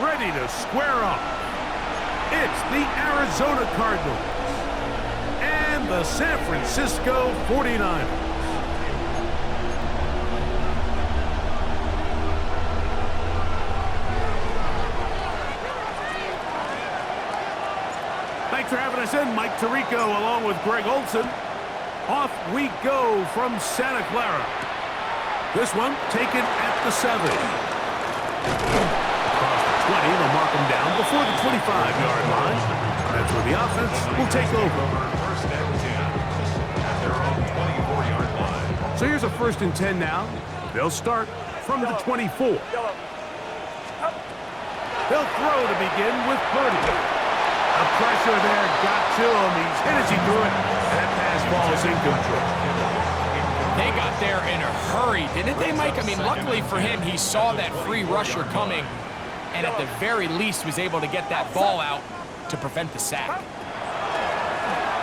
ready to square off. It's the Arizona Cardinals and the San Francisco 49ers. Thanks for having us in, Mike Tirico, along with Greg Olson. Off we go from Santa Clara. This one taken at the 7. Across the 20, they'll mark them down before the 25-yard line. That's where the offense will take over. First and 10 at their own 24-yard line. So here's a 1st and 10 now. They'll start from the 24. They'll throw to begin with Purdy. The pressure there got to him. He's hit as he threw it. That pass falls incomplete. They got there in a hurry, didn't they, Mike? I mean, luckily for him, he saw that free rusher coming, and at the very least was able to get that ball out to prevent the sack.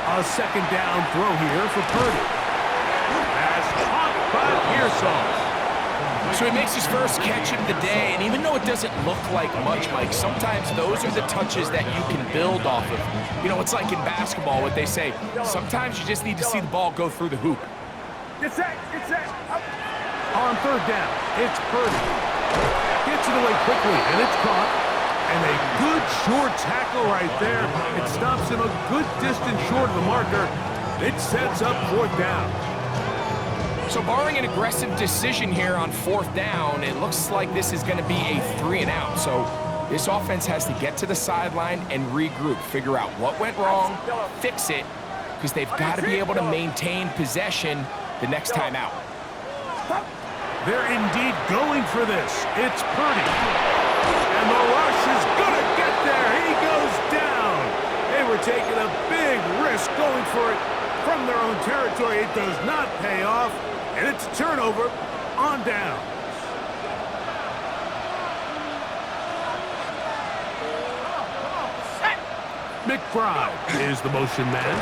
A 2nd down throw here for Purdy. Pass caught by Pearsall. So he makes his first catch of the day, and even though it doesn't look like much, Mike, sometimes those are the touches that you can build off of. You know, it's like in basketball, what they say, sometimes you just need to see the ball go through the hoop. Get set. On 3rd down, it's Purdy. Gets it away quickly, and it's caught. And a good short tackle right there. It stops him a good distance short of the marker. It sets up 4th down. So barring an aggressive decision here on 4th down, it looks like this is going to be a 3-and-out. So this offense has to get to the sideline and regroup, figure out what went wrong, fix it, because they've got to be able to maintain possession the next time out. They're indeed going for this. It's Purdy. And the rush is going to get there. He goes down. They were taking a big risk going for it from their own territory. It does not pay off. And it's a turnover on down. McBride is the motion man.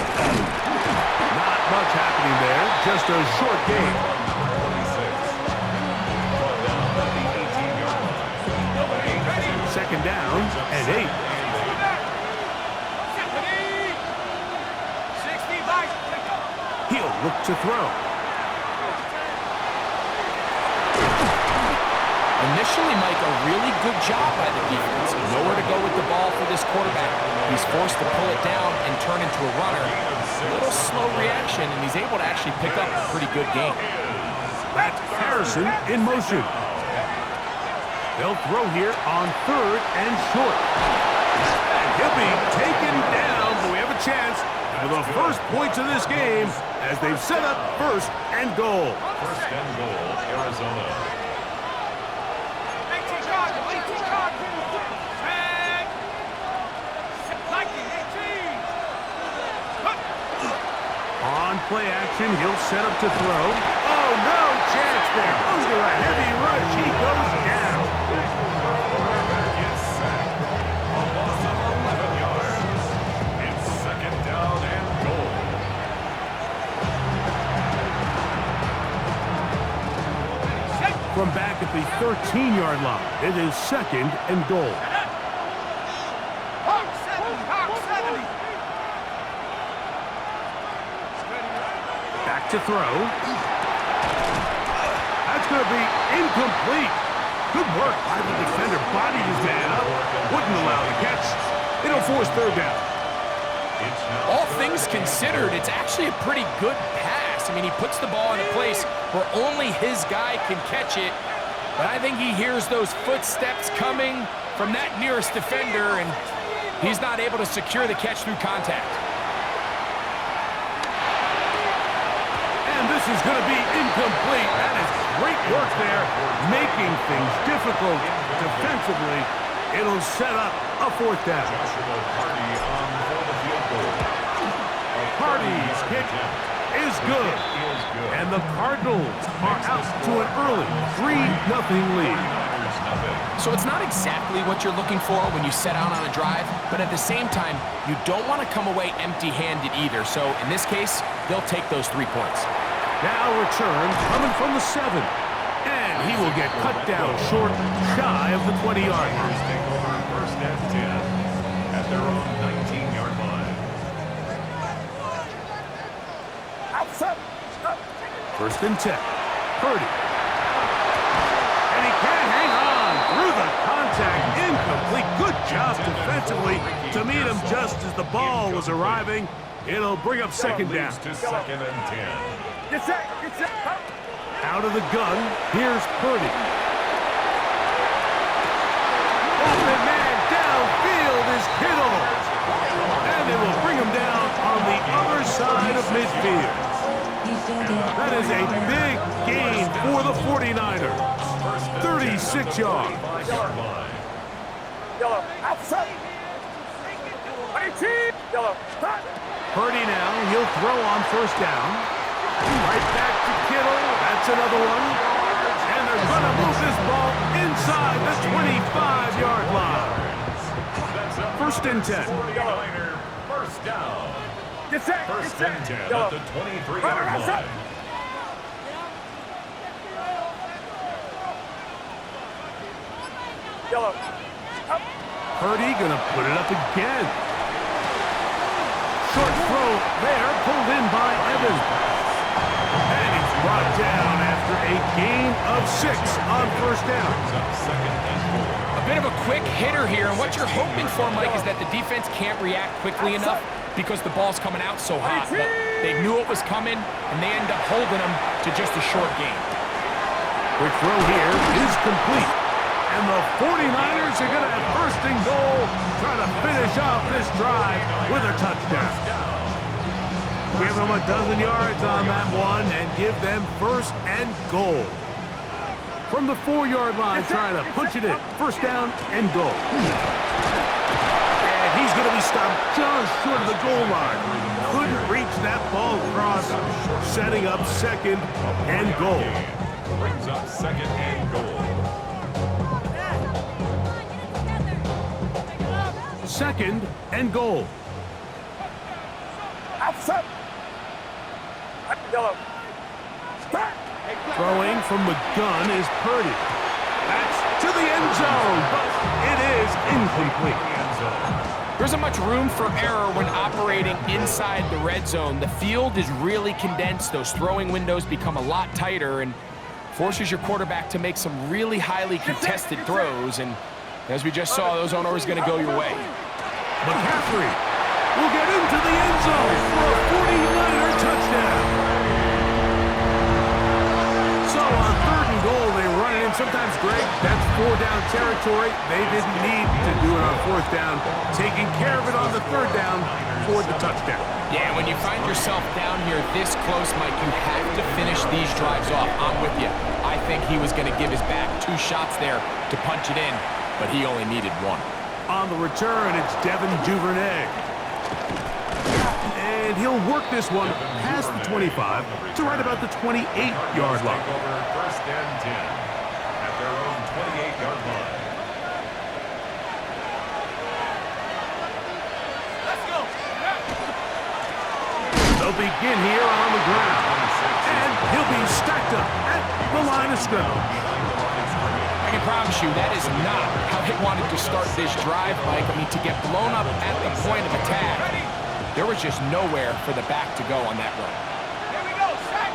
Not much happening there. Just a short game. 2nd down and 8. He'll look to throw. Initially, Mike, a really good job by the defense. Nowhere to go with the ball for this quarterback. He's forced to pull it down and turn into a runner. A little slow reaction, and he's able to actually pick up a pretty good game. That's Harrison in motion. They'll throw here on 3rd and short. And he'll be taken down, but we have a chance for the first points of this game as they've set up 1st and goal. 1st and goal, Arizona. On play action, he'll set up to throw. Oh, no chance there. Under a heavy rush, he goes down. Gets sacked. A loss of 11 yards. It's 2nd down and goal. From back at the 13-yard line, it is 2nd and goal. To throw. That's going to be incomplete. Good work by the defender. Bodied his man up. Wouldn't allow the catch. It'll force 3rd down. All things considered, it's actually a pretty good pass. I mean, he puts the ball in a place where only his guy can catch it. But I think he hears those footsteps coming from that nearest defender, and he's not able to secure the catch through contact. This is going to be incomplete. That is great work there, making things difficult defensively. It'll set up a 4th down. Hardy's kick is good. And the Cardinals are out to an early 3-0 lead. So it's not exactly what you're looking for when you set out on a drive, but at the same time, you don't want to come away empty-handed either. So in this case, they'll take those 3 points. Now return coming from the 7. And he will get cut down short, shy of the 20-yard line. First and 10. Purdy. And he can't hang on through the contact. Incomplete. Good job defensively to meet him just as the ball was arriving. It'll bring up second down. To second and 10. Get set. Out of the gun, here's Purdy. Open man downfield is Kittle. And they will bring him down on the other side of midfield. That is a big gain for the 49ers. 36 yards. Yellow, outside. Yellow, Purdy now, he'll throw on first down. Right back to Kittle. That's another one. And they're going to move this ball inside the 25-yard line. First and 10. 49er first down. Get set. First and 10 at the 23-yard line. Yellow. Purdy going to put it up again. Short throw there, pulled in by Evans. And he's brought down after a gain of 6 on first down. A bit of a quick hitter here, and what you're hoping for, Mike, is that the defense can't react quickly enough because the ball's coming out so hot. But they knew it was coming, and they end up holding them to just a short gain. Quick throw here is complete. And the 49ers are going to have first and goal, trying to finish off this drive with a touchdown. Give them a dozen yards on that one and give them first and goal. From the 4-yard line, trying to punch it in. First down and goal. And he's going to be stopped just short of the goal line. Couldn't reach that ball across, setting up second and goal. Brings up second and goal. Second and goal. Outside. Yellow. Throwing from the gun is Purdy. That's to the end zone, but it is incomplete. There isn't much room for error when operating inside the red zone. The field is really condensed. Those throwing windows become a lot tighter and forces your quarterback to make some really highly contested throws. And as we just saw, those aren't always going to go your way. McCaffrey will get into the end zone for a 49er touchdown. So on third and goal, they run it in. Sometimes, Greg, that's 4-down territory. They didn't need to do it on fourth down. Taking care of it on the third down for the touchdown. Yeah, when you find yourself down here this close, Mike, you have to finish these drives off. I'm with you. I think he was going to give his back 2 shots there to punch it in, but he only needed 1. On the return, it's Devin Duvernay. And he'll work this one past the 25 to right about the 28-yard line. First and 10 at their own 28-yard line. Let's go. They'll begin here on the ground. And he'll be stacked up at the line of scrimmage. I can promise you that is not how they wanted to start this drive, Mike. I mean, to get blown up at the point of attack, there was just nowhere for the back to go on that run. Here we go. Set.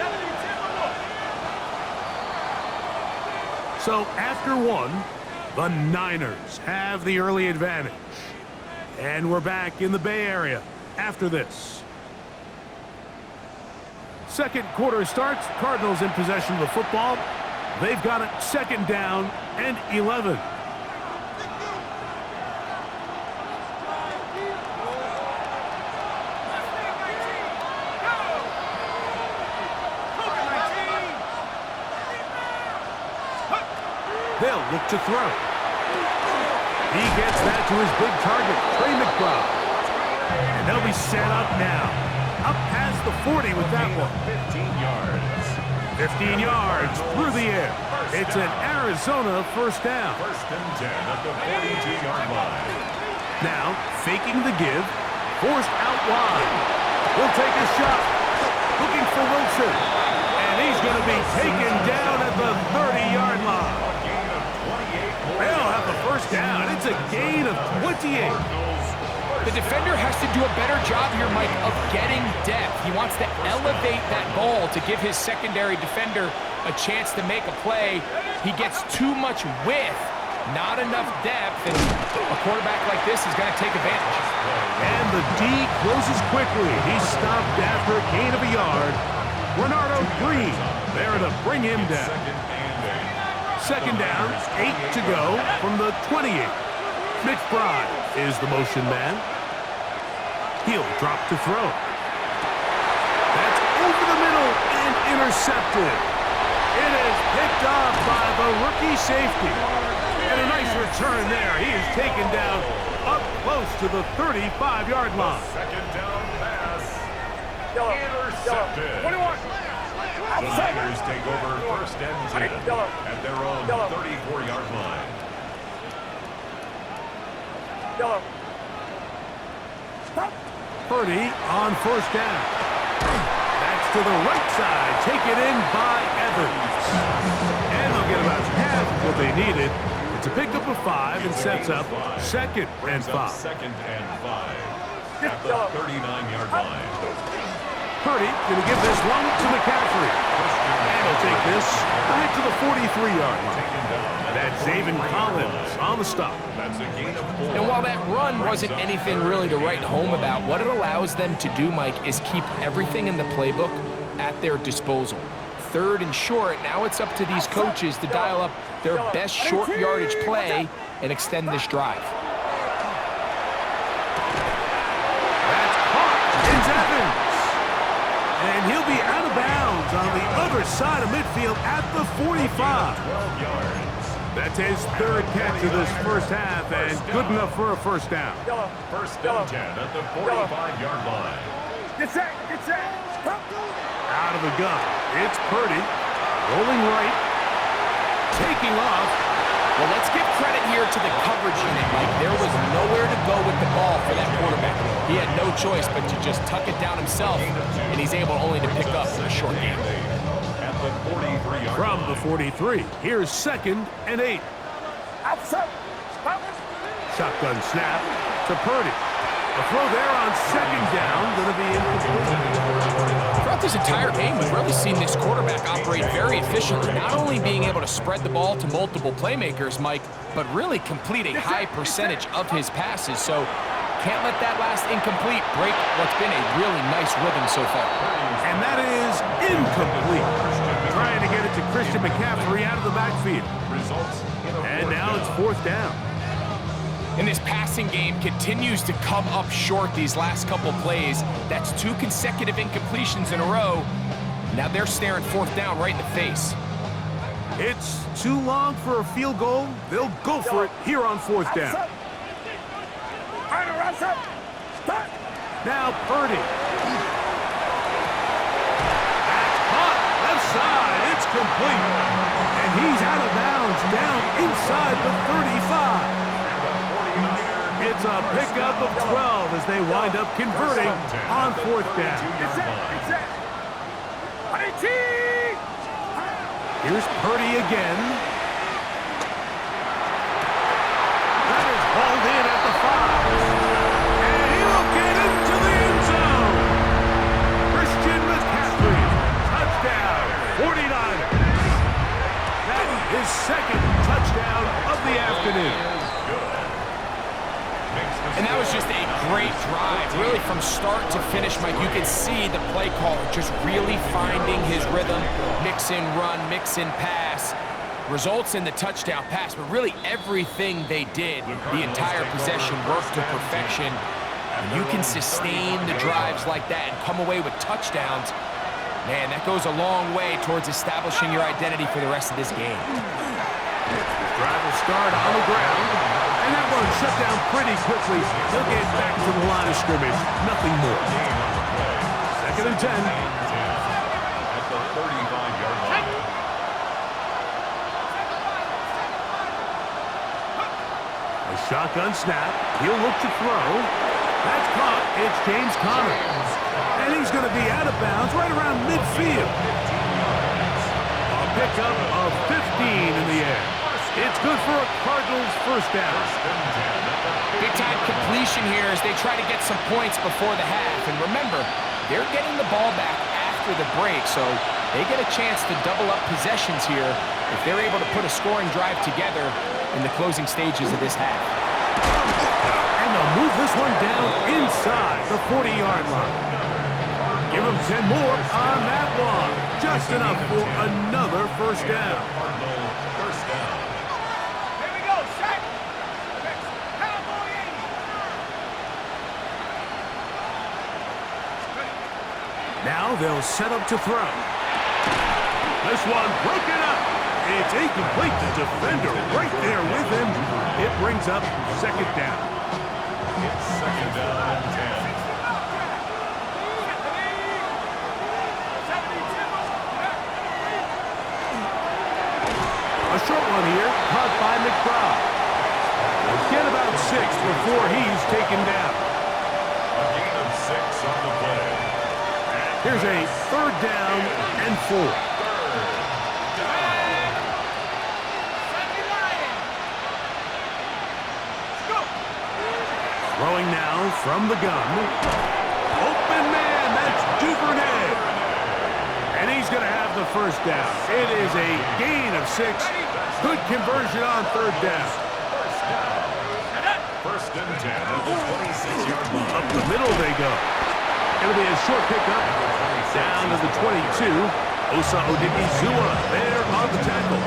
72. So after one, the Niners have the early advantage. And we're back in the Bay Area after this. Second quarter starts. Cardinals in possession of the football. They've got it second down and 11. They'll look to throw. He gets that to his big target, Trey McBride. And they'll be set up now. Up past the 40 with that one. 15 yards. 15 yards through the air. It's an Arizona first down. First and 10 at the 42-yard line. Now, faking the give, forced out wide. He'll take a shot, looking for Wilson. And he's going to be taken down at the 30-yard line. Gain of 28 points. They'll have the first down. It's a gain of 28. The defender has to do a better job here, Mike, of getting depth. He wants to elevate that ball to give his secondary defender a chance to make a play. He gets too much width, not enough depth, and a quarterback like this is going to take advantage. And the D closes quickly. He's stopped after a gain of a yard. Bernardo Green there to bring him down. Second down, 8 to go from the 28. McBride is the motion man. He'll drop to throw. That's over the middle and intercepted. It is picked off by the rookie safety. And a nice return there. He is taken down up close to the 35-yard line. Second down pass. Intercepted. 21. The Niners take over first and 10 at their own 34-yard line. Purdy on first down. That's to the right side. Taken in by Evans. And they'll get about half of what they needed. It's a pickup of 5 and sets up second and 5. Second and 5 at the 39-yard line. Purdy going to give this one to McCaffrey. And he'll take this back to the 43-yard line. That's Zaven Collins on the stop. That's a gain of 4. And while that run wasn't anything really to write home about, what it allows them to do, Mike, is keep everything in the playbook at their disposal. Third and short, now it's up to these coaches to dial up their best short yardage play and extend this drive. That's caught. It's Evans. And he'll be out of bounds on the other side of midfield at the 45. 12 yards. That's his third catch of this first half, and good enough for a first down. First down 10 at the 45-yard line. Get set. Get set. Out of the gun, it's Purdy, rolling right, taking off. Well, let's give credit here to the coverage unit, Mike. There was nowhere to go with the ball for that quarterback. He had no choice but to just tuck it down himself, and he's able only to pick up a short game. At the 43-yard From line. the 43, here's second and 8. Shotgun snap to Purdy. The throw there on second down, going to be incomplete. Throughout this entire game, we've really seen this quarterback operate very efficiently, not only being able to spread the ball to multiple playmakers, Mike, but really complete a high percentage of his passes. So can't let that last incomplete break what's been a really nice rhythm so far. And that is incomplete. Trying to get it to Christian McCaffrey out of the backfield. And now it's fourth down. And this passing game continues to come up short these last couple plays. That's 2 consecutive incompletions in a row. Now they're staring fourth down right in the face. It's too long for a field goal. They'll go for it here on fourth down. Now Purdy. That's caught. Left side. It's complete. And he's out of bounds down inside the 35. It's a pickup of 12 as they wind up converting on fourth down. Here's Purdy again. That is hauled in at the 5. And he'll get into the end zone. Christian McCaffrey, touchdown, 49ers. That is his second touchdown of the afternoon. And that was just a great drive, really from start to finish, Mike. You could see the play caller just really finding his rhythm, mix in run, mix in pass, results in the touchdown pass. But really everything they did, the entire possession worked to perfection. And you can sustain the drives like that and come away with touchdowns. Man, that goes a long way towards establishing your identity for the rest of this game. Drive will start on the ground. And that one shut down pretty quickly. They'll get back to the line of scrimmage. Nothing more. Second and 10. At the 35-yard line. A shotgun snap. He'll look to throw. That's caught. It's James Conner. And he's going to be out of bounds right around midfield. A pickup of 15 in the air. It's good for a Cardinals first down. First and 10 at the Big-time completion here as they try to get some points before the half. And remember, they're getting the ball back after the break, so they get a chance to double up possessions here if they're able to put a scoring drive together in the closing stages of this half. And they'll move this one down inside the 40-yard line. Give them 10 more on that one. Just enough for another first down. First down. Here we go, sack. Cowboy 80. Now they'll set up to throw. This one broken up. It's incomplete. The defender right there with him. It brings up second down. It's second down and 10. A short one here, caught by McBride. They'll get about 6 before he's taken down. A gain of 6 on the play. Here's a third down and 4. Throwing now from the gun. Open man, that's Duvernay. And he's going to have the first down. It is a gain of 6. Good conversion on third down. First and 10 at the 26-yard line. Up the middle they go. It'll be a short pickup. Down to the 22. Osa Odigizua there on the tackle.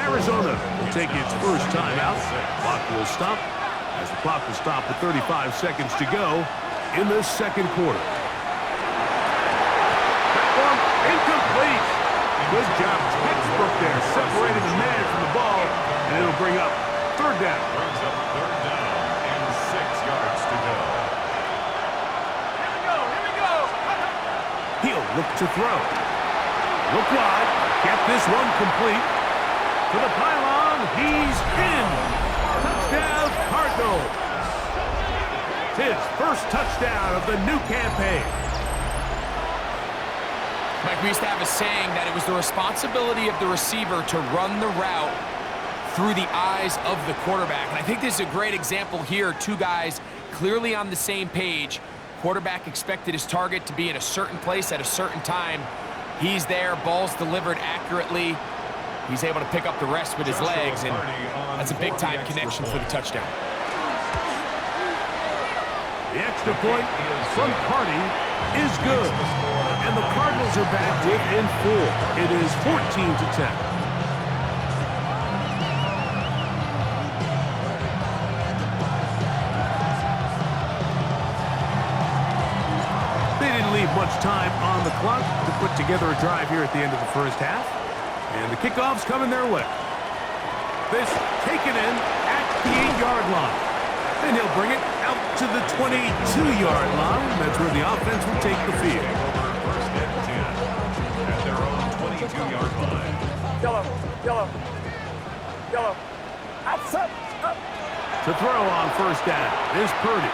Arizona will take its first time out. Clock will stop as the clock will stop with 35 seconds to go in the second quarter. That one incomplete. Good job, textbook there, separating the man from the ball, and it'll bring up third down. Brings up third down and 6 yards to go. Here we go. He'll look to throw. Look wide. Get this one complete. To the pylon. He's in. Touchdown, Cardinals. His first touchdown of the new campaign. Mike, we used to have a saying that it was the responsibility of the receiver to run the route through the eyes of the quarterback. And I think this is a great example here. Two guys clearly on the same page. Quarterback expected his target to be in a certain place at a certain time. He's there, ball's delivered accurately. He's able to pick up the rest with his legs, and that's a big-time connection for the touchdown. The extra point from Cardi is good. And the Cardinals are back within 4. It is 14-10. They didn't leave much time on the clock to put together a drive here at the end of the first half. And the kickoff's coming their way. This taken in at the 8-yard line. And he'll bring it out to the 22-yard line. That's where the offense will take the field. First and 10 at their own 22-yard line. Yellow. Outside. Up. To throw on first down is Purdy.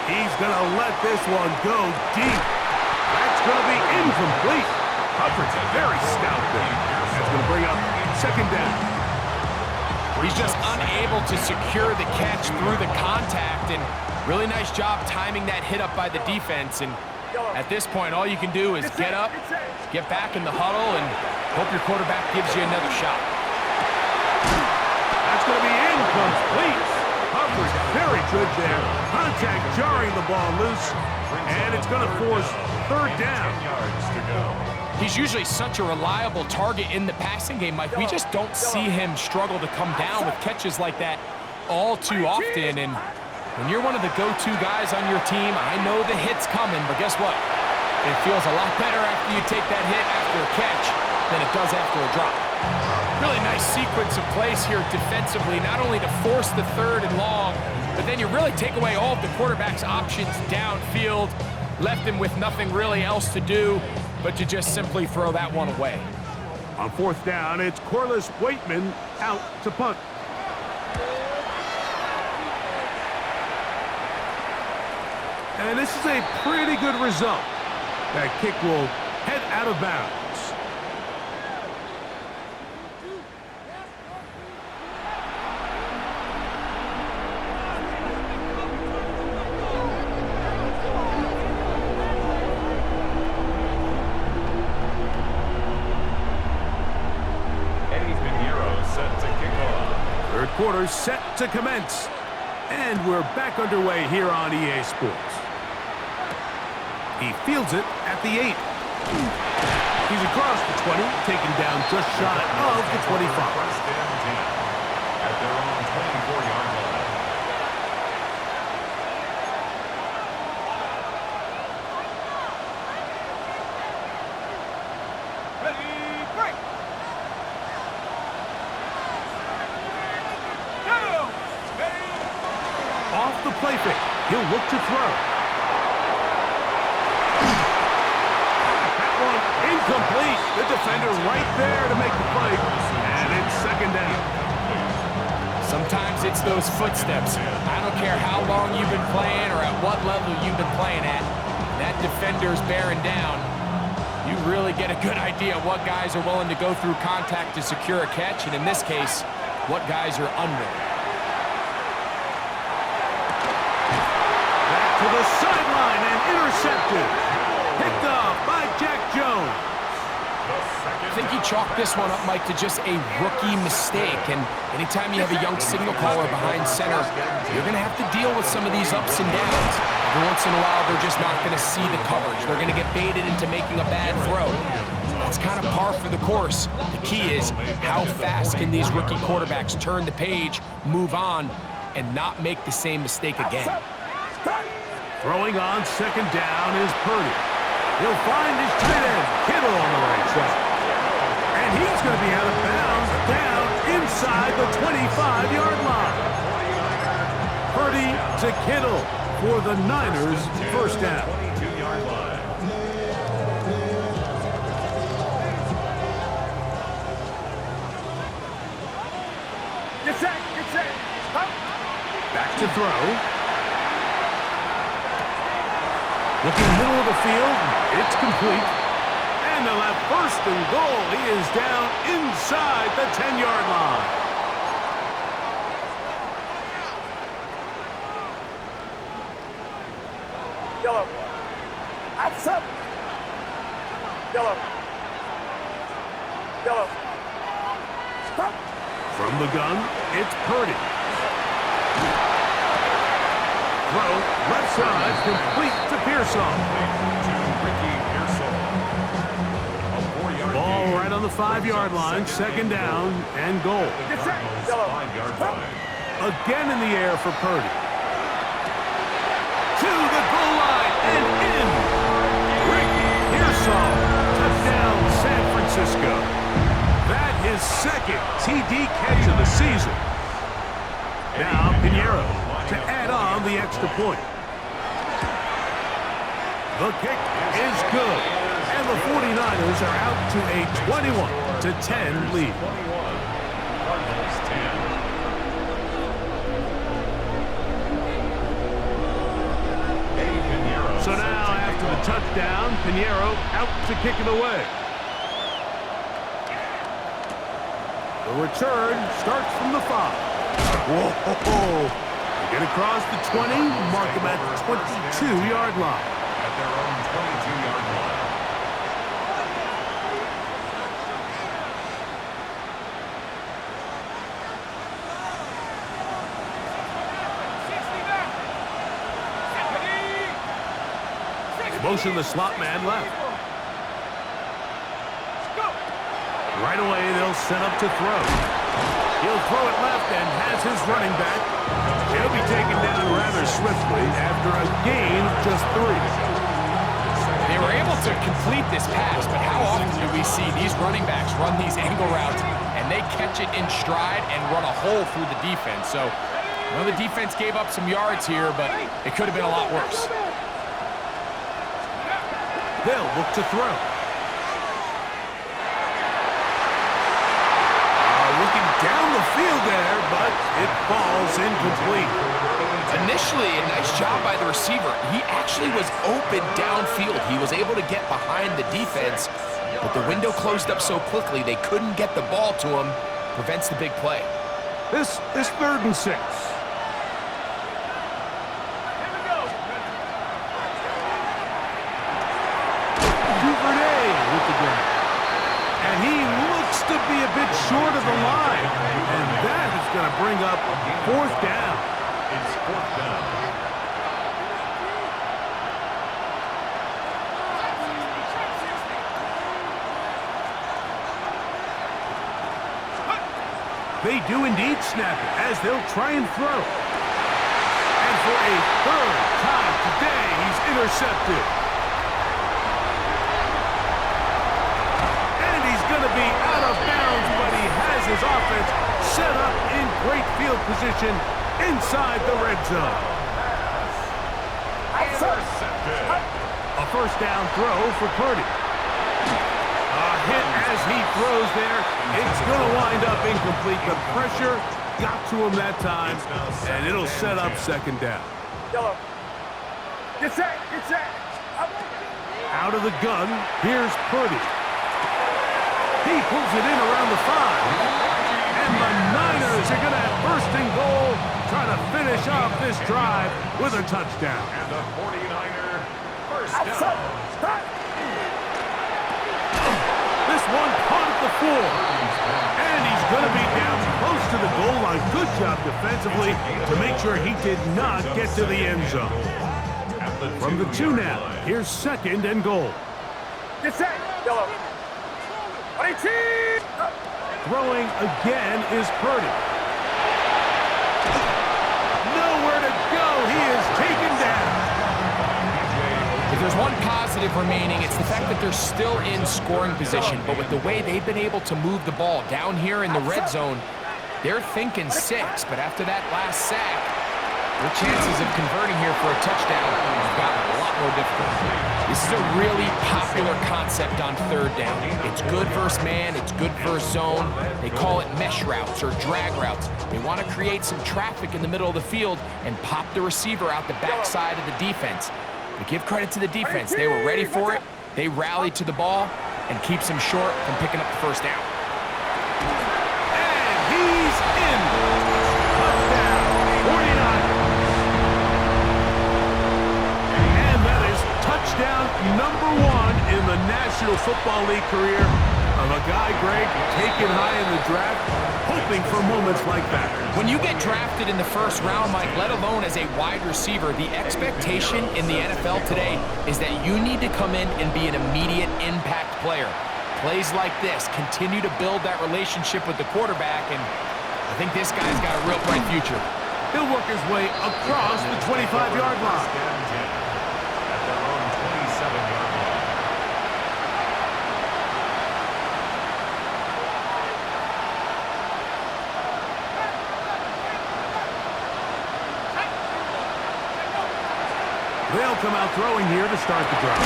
He's going to let this one go deep. That's going to be incomplete. Coverage very stout there. That's going to bring up second down. He's just unable to secure the catch through the contact, and really nice job timing that hit up by the defense. And at this point, all you can do is get up, get back in the huddle, and hope your quarterback gives you another shot. That's going to be incomplete. Coverage very good there. Contact jarring the ball loose, and it's going to force third down. 10 yards to go. He's usually such a reliable target in the passing game, Mike. We just don't see him struggle to come down with catches like that all too often. And when you're one of the go-to guys on your team, I know the hit's coming, but guess what? It feels a lot better after you take that hit after a catch than it does after a drop. Really nice sequence of plays here defensively, not only to force the third and long, but then you really take away all of the quarterback's options downfield, left him with nothing really else to do but to just simply throw that one away. On fourth down, it's Corliss Waitman out to punt. And this is a pretty good result. That kick will head out of bounds. quarter set to commence. And we're back underway here on EA Sports. He fields it at the 8. He's across the 20, taken down just shy of the 25. First and 10 at their own 24-yard line. Ready, break. Go. Ready. Off the play fake. He'll look to throw. That one incomplete. The defender right there to make the play. And it's second down. Sometimes it's those footsteps. I don't care how long you've been playing or at what level you've been playing at. That defender's bearing down. You really get a good idea of what guys are willing to go through contact to secure a catch, and in this case, what guys are unwilling. Back to the sideline and intercepted. Picked off by Jack Jones. I think he chalked this one up, Mike, to just a rookie mistake. And anytime you have a young signal caller behind center, you're going to have to deal with some of these ups and downs. Every once in a while, they're just not going to see the coverage. They're going to get baited into making a bad throw. That's kind of par for the course. The key is how fast can these rookie quarterbacks turn the page, move on, and not make the same mistake again. Throwing on second down is Purdy. He'll find his tight end, Kittle, on the right side. And he's going to be out of bounds down inside the 25-yard line. Purdy to Kittle for the Niners, first down. 22-yard line. Get set. Get set. Up. Back to throw. Looking middle of the field, it's complete. And they'll have first and goal. He is down inside the 10-yard line. Yellow. That's up. Yellow. Yellow. Stop. From the gun, it's Purdy. Throw, left side, complete to Pearson. Ball right on the 5-yard line, second down and goal. Get set. Yellow. 5-yard line. Again in the air for Purdy. To the goal line and in. Ricky Pearson, touchdown San Francisco. That is second TD catch of the season. Now Pinheiro to add on the extra point. The kick is good, and the 49ers are out to a 21-10 lead. 21. Cardinals 10. So now, after the touchdown, Pinheiro out to kick it away. The return starts from the 5. Whoa! Get across the 20, mark him at the 22-yard line. At their own 22-yard line. Motion the slot man left. Right away, they'll set up to throw. He'll throw it left and has his running back. He'll be taken down rather swiftly after a gain of just 3. They were able to complete this pass, but how often do we see these running backs run these angle routes and they catch it in stride and run a hole through the defense? So, I know the defense gave up some yards here, but it could have been a lot worse. They'll look to throw. Looking down the field there, but it falls incomplete. Initially, a nice job by the receiver. He actually was open downfield. He was able to get behind the defense, but the window closed up so quickly they couldn't get the ball to him. Prevents the big play. This 3rd and 6. With the grab. And he looks to be a bit short of the line. And that is going to bring up fourth down. It's fourth down. They do indeed snap it as they'll try and throw. And for a third time today, he's intercepted. And he's going to be out of bounds, but he has his offense set up in great field position inside the red zone. Intercepted. A first down throw for Purdy. A hit as he throws there. It's going to wind up incomplete. The pressure got to him that time, and it'll set up second down. Yellow. Get set. Get set. Out of the gun, here's Purdy. He pulls it in around the 5. And the Niners are going to have first and goal, trying to finish off this drive with a touchdown. And the 49er first down. This one caught at the 4. And he's going to be down close to the goal line. Good job defensively to make sure he did not get to the end zone. From the 2 now, here's second and goal. Get set. Yellow. 18. Throwing again is Purdy. Nowhere to go. He is taken down. If there's one positive remaining, it's the fact that they're still in scoring position. But with the way they've been able to move the ball down here in the red zone, they're thinking 6. But after that last sack, their chances of converting here for a touchdown have gotten a lot more difficult. This is a really popular concept on third down. It's good versus man, it's good versus zone. They call it mesh routes or drag routes. They want to create some traffic in the middle of the field and pop the receiver out the backside of the defense. But give credit to the defense. They were ready for it. They rallied to the ball and keeps them short from picking up the first down. And he's in. Touchdown, 49ers. And that is touchdown number 1 in the National Football League career of a guy, Greg, taken high in the draft, hoping for moments like that. When you get drafted in the first round, Mike, let alone as a wide receiver, the expectation in the NFL today is that you need to come in and be an immediate impact player. Plays like this continue to build that relationship with the quarterback, and I think this guy's got a real bright future. He'll work his way across the 25-yard line. At their own 27-yard line. They'll come out throwing here to start the drive.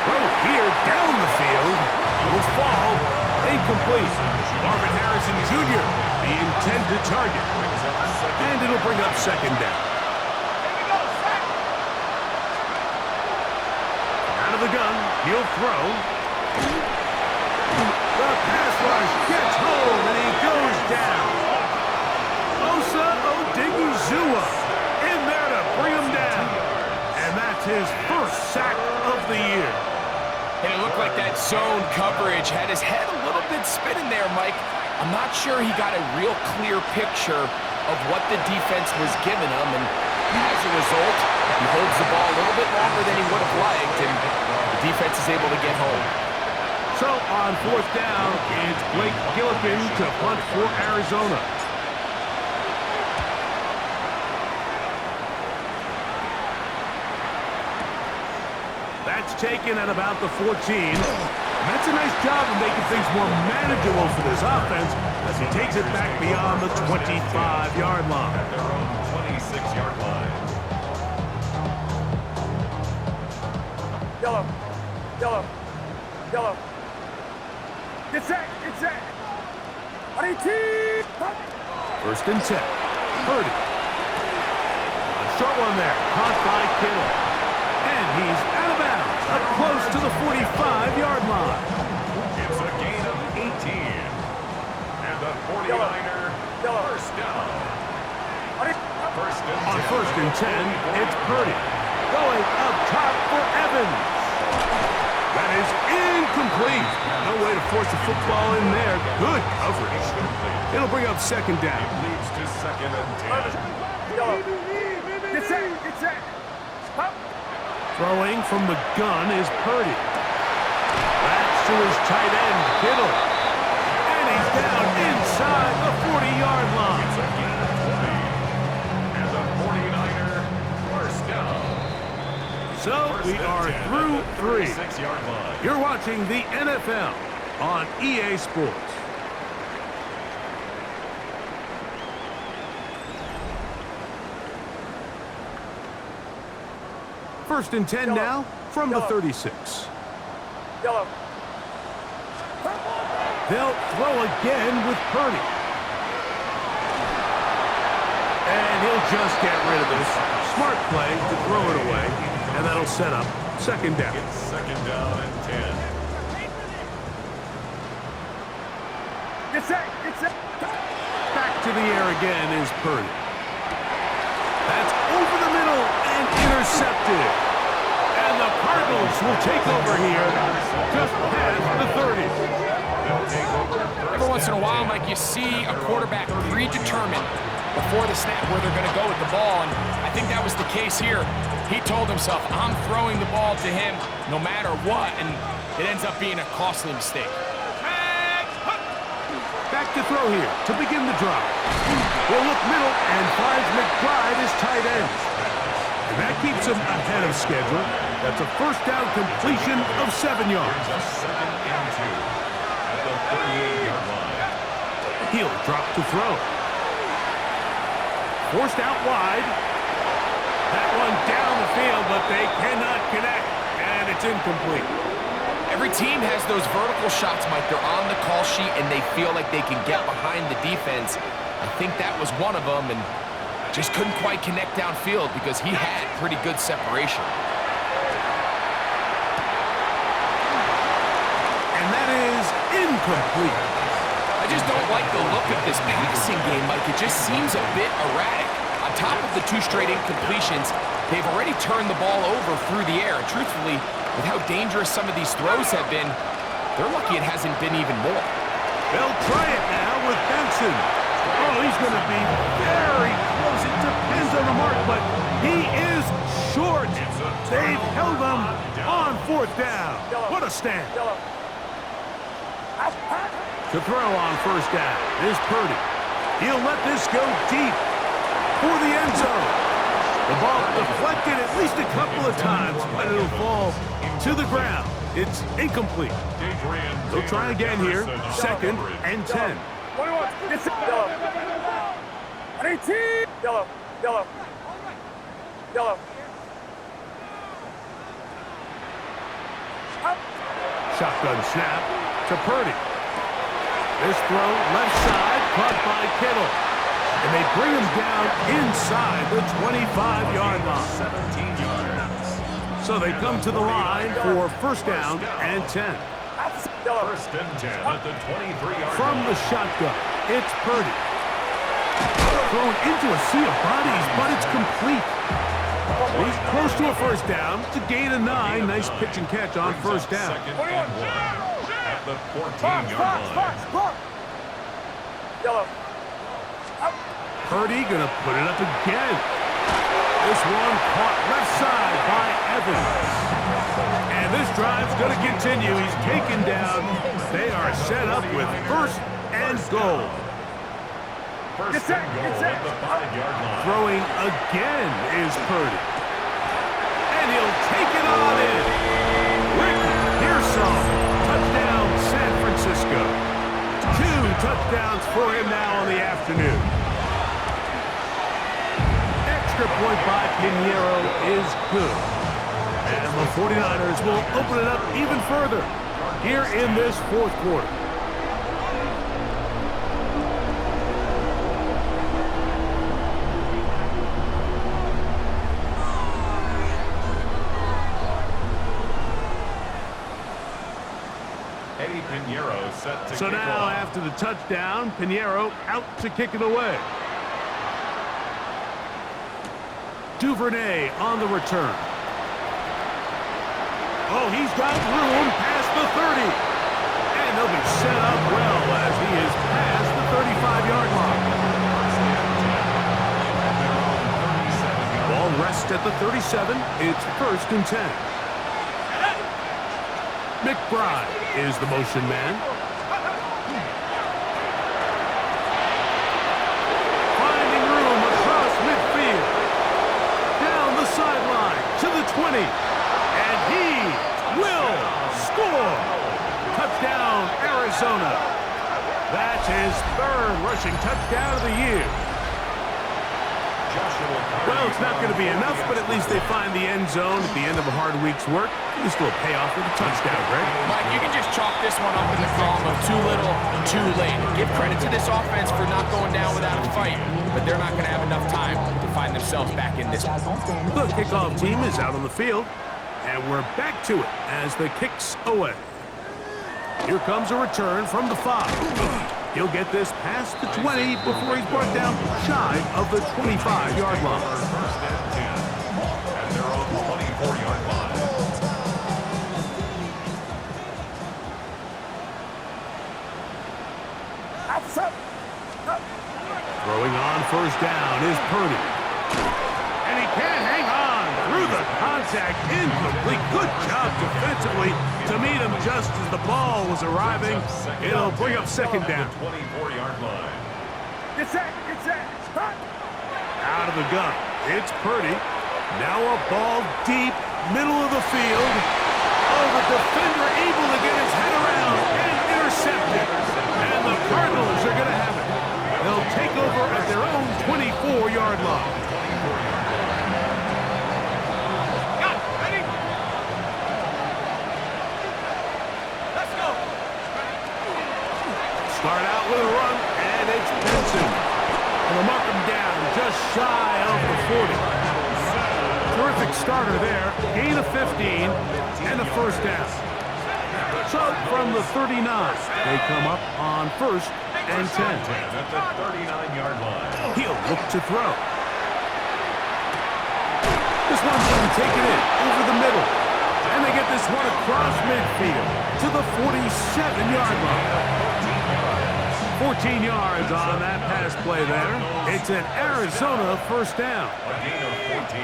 Throw here down the field. Will fall. Incomplete. Marvin Harrison Jr., the intended target. And it'll bring up second down. Out of the gun, he'll throw. The pass rush gets home, and he goes down. Osa Odiguzua in there to bring him down. And that's his first sack of the year. And it looked like that zone coverage had his head a little bit spinning there, Mike. I'm not sure he got a real clear picture of what the defense was giving him, and as a result, he holds the ball a little bit longer than he would have liked, and the defense is able to get home. So on fourth down, it's Blake Gillikin to punt for Arizona. That's taken at about the 14. And that's a nice job of making things more manageable for this offense as he takes it back beyond the 25-yard line. At their own 26-yard line. Yellow. Yellow. Yellow. Get set. Get set. 18. First and 10. Purdy. A short one there. Caught by Kittle. And he's out of bounds. Up close to the 45-yard line. It's a gain of 18. And the 49er first down. First and 10. On first and 10, it's Purdy. Going up top for Evans. That is incomplete. No way to force the football in there. Good coverage. It'll bring up second down. Leads to second and 10. Get set. Get set. Up. Throwing from the gun is Purdy. That's to his tight end, Kittle. And he's down inside the 40-yard line. It's a gain of 20. And the 49er first down. So we are through 3. 36-yard line. You're watching the NFL on EA Sports. First and 10 now from the 36. Yellow. They'll throw again with Purdy. And he'll just get rid of this. Smart play to throw it away. And that'll set up second down. It's second down and 10. Get set. Get set. Back to the air again is Purdy. That's over the middle and intercepted. And the Cardinals will take over here just past the 30. Every once in a while, Mike, you see a quarterback predetermined before the snap where they're going to go with the ball, and I think that was the case here. He told himself, I'm throwing the ball to him no matter what, and it ends up being a costly mistake. Back to throw here to begin the drive. He'll look middle and finds McBride as tight end. And that keeps him ahead of schedule. That's a first down completion of 7 yards. It's a second and 2 at the 38-yard line. He'll drop to throw. Forced out wide. That one down the field, but they cannot connect. And it's incomplete. Every team has those vertical shots, Mike. They're on the call sheet, and they feel like they can get behind the defense. I think that was one of them, and just couldn't quite connect downfield because he had pretty good separation. And that is incomplete. I just don't like the look of this passing game, Mike. It just seems a bit erratic. On top of the 2 straight incompletions, they've already turned the ball over through the air. And truthfully, with how dangerous some of these throws have been, they're lucky it hasn't been even more. They'll try it now with Benson. Oh, he's going to be very close. It depends on the mark, but he is short. They've held him on 4th down. What a stand. To throw on first down is Purdy. He'll let this go deep for the end zone. The ball deflected at least a couple of times, but it'll fall to the ground. It's incomplete. They'll try again here. Second and 10. 21. Get set. Yellow. 18. Yellow. Yellow. Yellow. Up. Shotgun snap to Purdy. This throw left side caught by Kittle. And they bring him down inside the 25-yard line. 17 yards. So they come to the line for first down and 10. First and 10 at the 23-yard From line. the shotgun, it's Purdy. Thrown into a sea of bodies, but it's complete. He's close to a first down. It's a gain of 9. Nice pitch and catch on first down. Second and 1 at the 14-yard line. Yellow. Purdy gonna put it up again. This one caught left side by Evans. And this drive's gonna continue. He's taken down. They are set up with first and goal. First and goal at the 5-yard line. Throwing again is Purdy. And he'll take it on in. Rick Pearson. Touchdown, San Francisco. 2 touchdowns for him now on the afternoon. Extra point by Pinheiro is good. And the 49ers will open it up even further here in this 4th quarter. Eddie Pinheiro set to So kick now, off. after the touchdown, Pinheiro out to kick it away. Duvernay on the return. Oh, he's got room past the 30. And they'll be set up well as he is past the 35-yard line. Ball rests at the 37. It's 1st and 10. McBride is the motion man. Finding room across midfield. Down the sideline to the 20. And he will score. Touchdown, Arizona. That's his 3rd rushing touchdown of the year. Well, it's not going to be enough, but at least they find the end zone at the end of a hard week's work. You still pay off with a touchdown, Greg. Mike, you can just chalk this one up in the column of too little, too late. Give credit to this offense for not going down without a fight, but they're not going to have enough time to find themselves back in this one. The kickoff team is out on the field, and we're back to it as the kick's away. Here comes a return from the 5. He'll get this past the 20 before he's brought down shy of the 25-yard line. 1st and 10. And they're on the 24-yard line. Throwing on 1st down is Purdy. And he can't hang on through the contact. Incomplete. Good job defensively to meet him just as the ball was arriving. It'll bring up 2nd down. 24-yard line. Get set. Out of the gun. It's Purdy. Now a ball deep, middle of the field. Oh, the defender able to get his head around and intercepted. And the Cardinals are going to have it. They'll take over at their own 24-yard line. Start out with a run, and it's Benson. And they'll mark him down just shy of the 40. Terrific starter there. Gain of 15 and a 1st down. So from the 39, they come up on 1st and 10. At the 39-yard line. He'll look to throw. This one's going to be taken in over the middle. And they get this one across midfield to the 47-yard line. 14 yards on that pass play there. It's an Arizona 1st down. A gain of 14.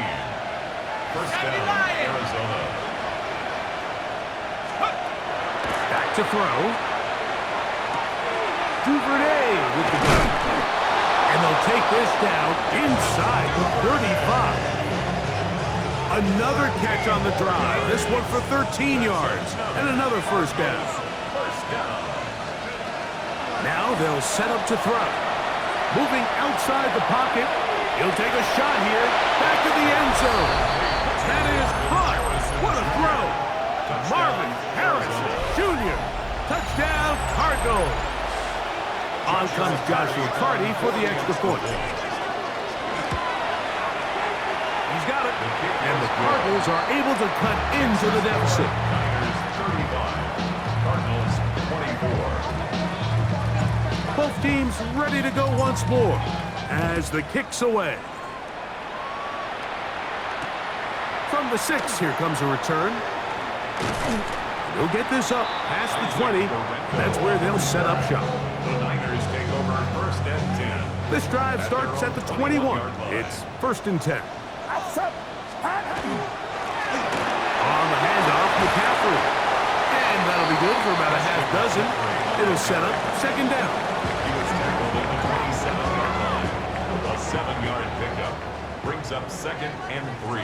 1st down, Arizona. Back to throw. Duvernay with the gun. And they'll take this down inside the 35. Another catch on the drive. This one for 13 yards. And another 1st down. 1st down. Now they'll set up to throw. Moving outside the pocket. He'll take a shot here. Back to the end zone. That is caught. What a throw. Marvin Harrison Jr. Touchdown, Cardinals. On comes Joshua Carty for the extra point. He's got it. And the Cardinals are able to cut into the deficit. Niners 35. Cardinals 24. Both teams ready to go once more as the kick's away. From the 6, here comes a return. They'll get this up past the 20. That's where they'll set up shop. The Niners take over 1st and 10. This drive starts at the 21. It's 1st and 10. On the handoff, McCaffrey. And that'll be good for about a half dozen. It'll set up 2nd down. He was tackled at the 27-yard line. A 7-yard pickup brings up 2nd and 3.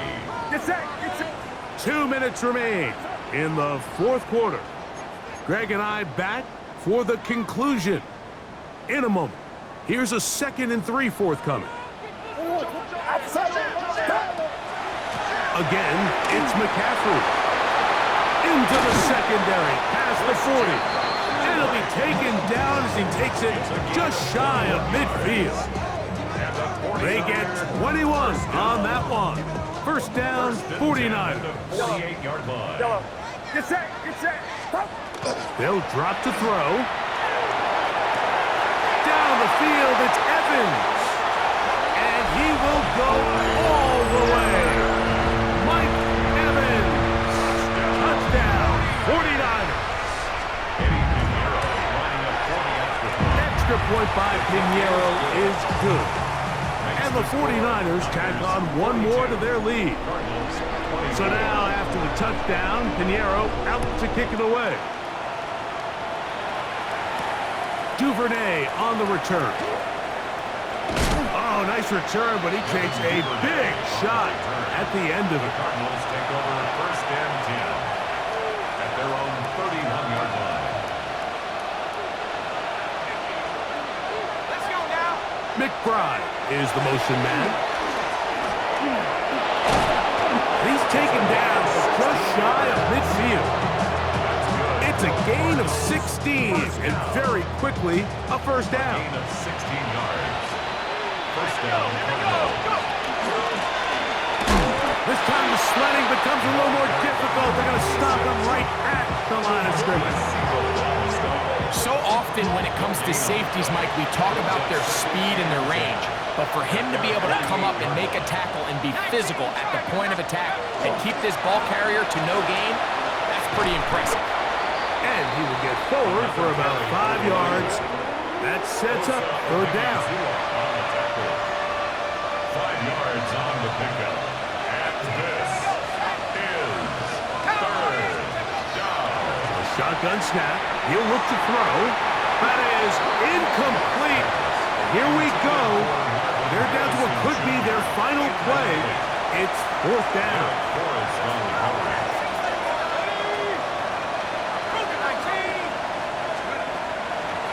2 minutes remain in the 4th quarter. Greg and I back for the conclusion. In a moment, here's a 2nd and 3 forthcoming. Again, it's McCaffrey. Into the secondary, past the 40. And he'll be taken down as he takes it just shy of midfield. They get 21 on that one. 1st down, 49. 48-yard line. Get set. They'll drop to throw. Down the field, it's Evans. And he will go all the way. Mike Evans. Touchdown. point by Pinheiro is good. And the 49ers tack on one more to their lead. So now, after the touchdown, Pinheiro out to kick it away. Duvernay on the return. Oh, nice return, but he takes a big shot at the end of it. Cardinals take over first and 10 at their own 31-yard line. Let's go now. McBride is the motion man. He's taken down just shy of midfield. It's a gain of 16, and very quickly, a first down. Gain of 16 yards. First down. Cardinals. This time the sledding becomes a little more difficult. They're going to stop him right at the line of scrimmage. So often when it comes to safeties, Mike, we talk about their speed and their range. But for him to be able to come up and make a tackle and be physical at the point of attack and keep this ball carrier to no gain, that's pretty impressive. And he will get forward for about 5 yards. That sets up third down. 5 yards on the pickup. And this is third down. A shotgun snap. He'll look to throw. That is incomplete. Here we go. They're down to what could be their final play. It's fourth down.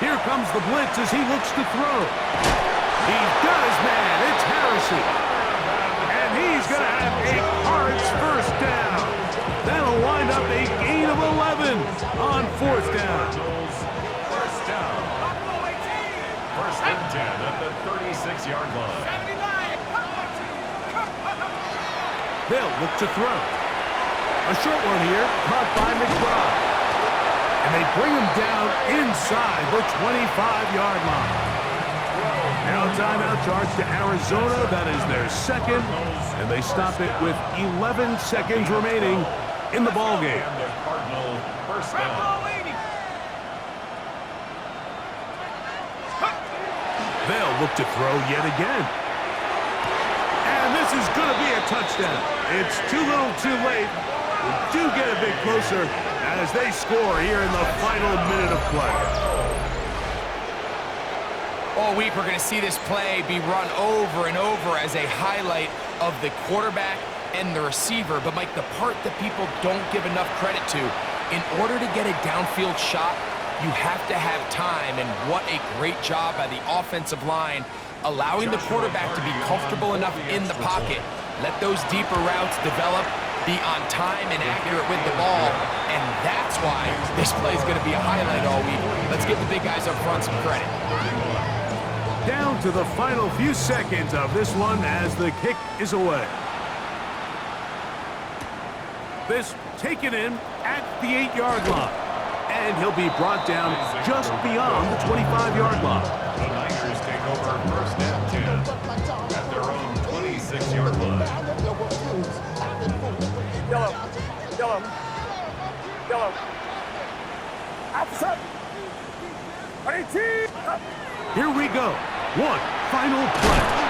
Here comes the blitz as he looks to throw. He's got his man. It's Harrison. And he's going to have a Cards first down. That'll wind up a gain of 11 on fourth down. First down. First and 10 at the 36-yard line. They'll look to throw. A short one here, caught by McBride. And they bring him down inside the 25-yard line. Now timeout charge to Arizona. That is their second. And they stop it with 11 seconds remaining in the ballgame. And the Cardinal first down. They'll look to throw yet again. And this is going to be a touchdown. It's too little too late. We do get a bit closer as they score here in the final minute of play. All week we're going to see this play be run over and over as a highlight of the quarterback and the receiver. But, Mike, the part that people don't give enough credit to, in order to get a downfield shot, you have to have time, and what a great job by the offensive line, allowing the quarterback to be comfortable enough in the pocket, let those deeper routes develop, be on time and accurate with the ball, and that's why this play is going to be a highlight all week. Let's give the big guys up front some credit. Down to the final few seconds of this one as the kick is away. This taken in at the 8-yard line. And he'll be brought down just beyond the 25-yard line. The Niners take over first and 10 at their own 26-yard line. Yellow. Outside. 18. Here we go. One final play.